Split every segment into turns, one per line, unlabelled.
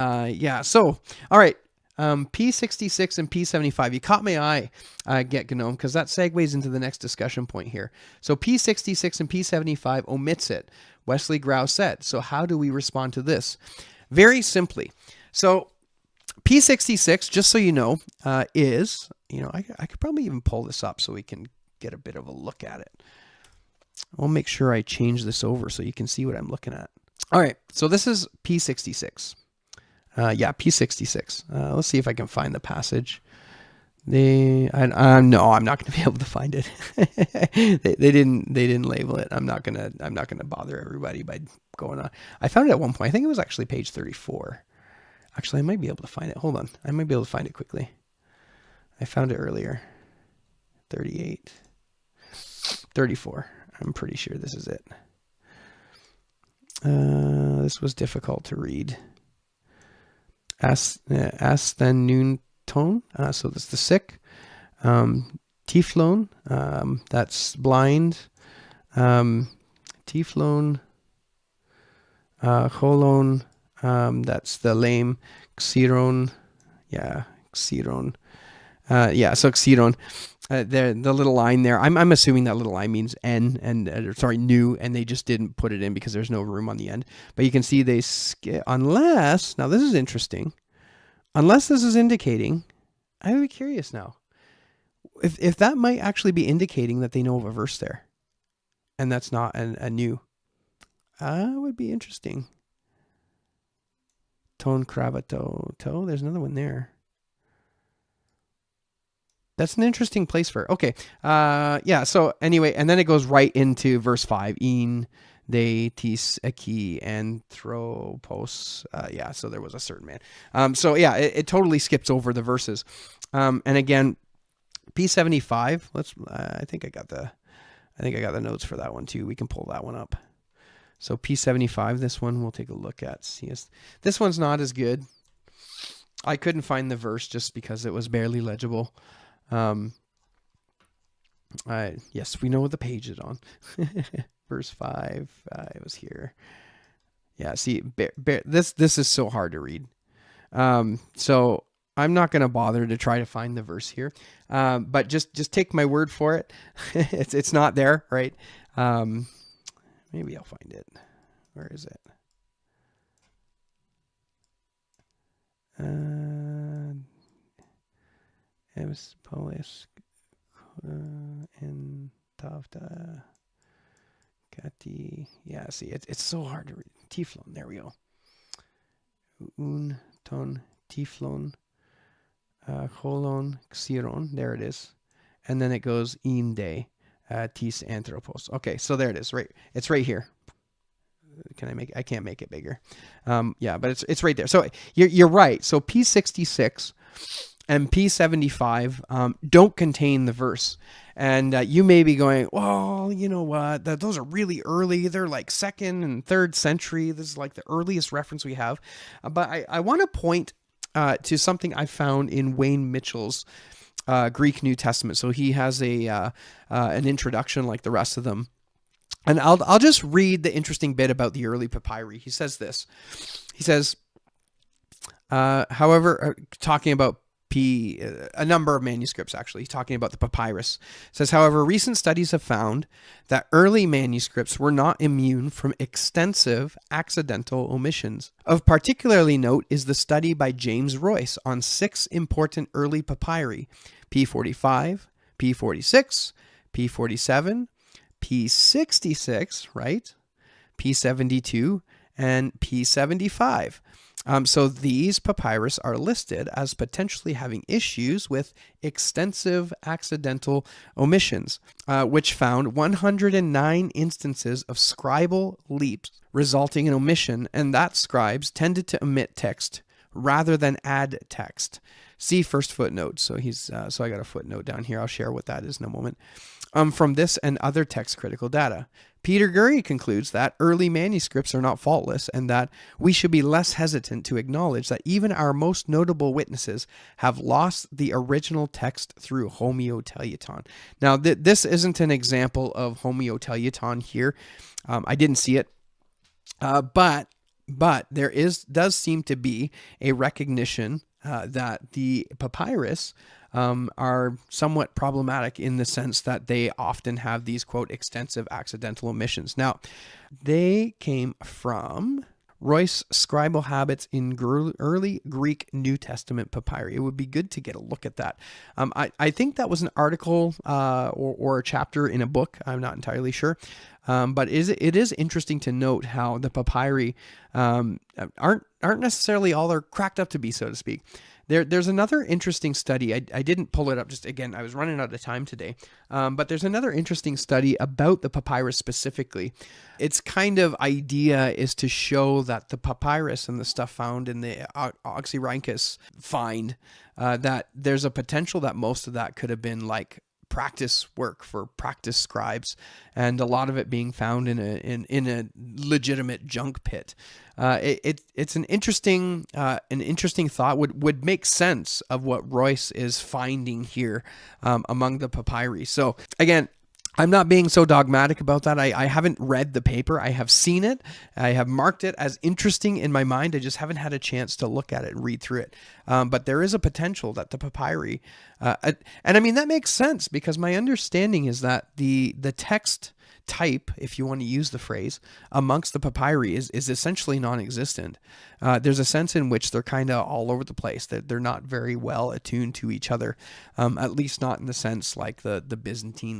Yeah, so, all right. P66 and P75. You caught my eye, Get Gnome, because that segues into the next discussion point here. So P66 and P75 omits it. Wesley Grau said. So how do we respond to this? Very simply. So P66, just so you know, is, I could probably even pull this up so we can get a bit of a look at it. I'll make sure I change this over so you can see what I'm looking at. All right, so this is P66. Yeah, P66. Let's see if I can find the passage. No, I'm not going to be able to find it. they didn't label it. I'm not gonna bother everybody by going on. I found it at one point. I think it was actually page 34. Actually, I might be able to find it. Hold on, I might be able to find it quickly. I found it earlier. 38, 34. I'm pretty sure this is it. This was difficult to read. Astenun tone, so that's the sick. Tiflon, that's blind. Tiflon, holon, that's the lame. Xiron, yeah, xiron. So xiron. The little line there, I'm assuming that little line means N and sorry, new, and they just didn't put it in because there's no room on the end. But you can see they unless, now this is interesting, unless this is indicating, I would be curious now, if that might actually be indicating that they know of a verse there, and that's not a new, would be interesting. Ton cravato, toe, there's another one there. That's an interesting place for it. Okay. Yeah. So anyway, and then it goes right into verse 5. In de tis eki anthropos. Yeah. So there was a certain man. So yeah, it totally skips over the verses. And again, P75. I think I got the notes for that one too. We can pull that one up. So P75. This one we'll take a look at. See, this one's not as good. I couldn't find the verse just because it was barely legible. Yes, we know what the page is on. Verse 5, it was here. Yeah, see, this is so hard to read. So I'm not going to bother to try to find the verse here. But just take my word for it. It's not there, right? Maybe I'll find it. Where is it? Ems Polish and Tavta Kati. Yeah, see, it's so hard to read. Tiflon, there we go. Un ton Tiflon holon xiron. There it is. And then it goes in de tis anthropos. Okay, so there it is. Right, it's right here. I can't make it bigger. Yeah, but it's right there. So you're right. So P66 and P75 don't contain the verse. And you may be going, well, you know what? Those are really early. They're like 2nd and 3rd century. This is like the earliest reference we have. But I want to point to something I found in Wayne Mitchell's Greek New Testament. So he has an introduction like the rest of them. And I'll just read the interesting bit about the early papyri. He says this. He says, however, talking about a number of manuscripts, actually, talking about the papyrus. It says, however, recent studies have found that early manuscripts were not immune from extensive accidental omissions. Of particularly note is the study by James Royce on 6 important early papyri, P45, P46, P47, P66, right? P72, and P75. So these papyrus are listed as potentially having issues with extensive accidental omissions, which found 109 instances of scribal leaps resulting in omission, and that scribes tended to omit text rather than add text. See first footnote. So so I got a footnote down here. I'll share what that is in a moment. From this and other text critical data, Peter Gurry concludes that early manuscripts are not faultless and that we should be less hesitant to acknowledge that even our most notable witnesses have lost the original text through homoteleuton. Now, this isn't an example of homoteleuton here. I didn't see it, but But there does seem to be a recognition that the papyrus are somewhat problematic in the sense that they often have these, quote, extensive accidental omissions. Now, they came from Roy's Scribal Habits in Early Greek New Testament Papyri. It would be good to get a look at that. I think that was an article or a chapter in a book. I'm not entirely sure. But it is interesting to note how the papyri aren't necessarily all they're cracked up to be, so to speak. There's another interesting study. I didn't pull it up. Just again, I was running out of time today. But there's another interesting study about the papyrus specifically. Its kind of idea is to show that the papyrus and the stuff found in the Oxyrhynchus find that there's a potential that most of that could have been like practice work for practice scribes, and a lot of it being found in a legitimate junk pit. It's an interesting thought. Would make sense of what Royce is finding here among the papyri. So again, I'm not being so dogmatic about that. I haven't read the paper. I have seen it. I have marked it as interesting in my mind. I just haven't had a chance to look at it and read through it. But there is a potential that the papyri, and I mean, that makes sense because my understanding is that the text type, if you want to use the phrase, amongst the papyri is essentially non-existent. There's a sense in which they're kind of all over the place, that they're not very well attuned to each other, at least not in the sense like the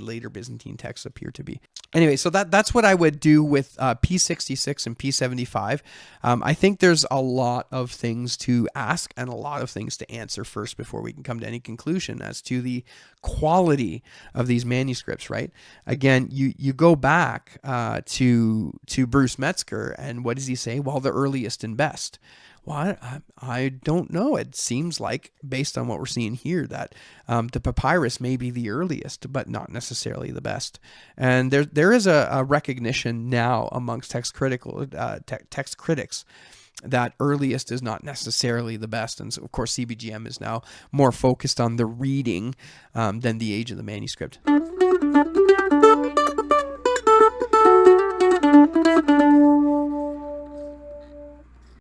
later Byzantine texts appear to be. Anyway, so that's what I would do with P66 and P75. I think there's a lot of things to ask and a lot of things to answer first before we can come to any conclusion as to the quality of these manuscripts, right? Again, you go back to Bruce Metzger, and what does he say? Well, the earliest and best. Well, I don't know. It seems like, based on what we're seeing here, that the papyrus may be the earliest, but not necessarily the best. And there is a recognition now amongst text critics that earliest is not necessarily the best. And so, of course, CBGM is now more focused on the reading than the age of the manuscript.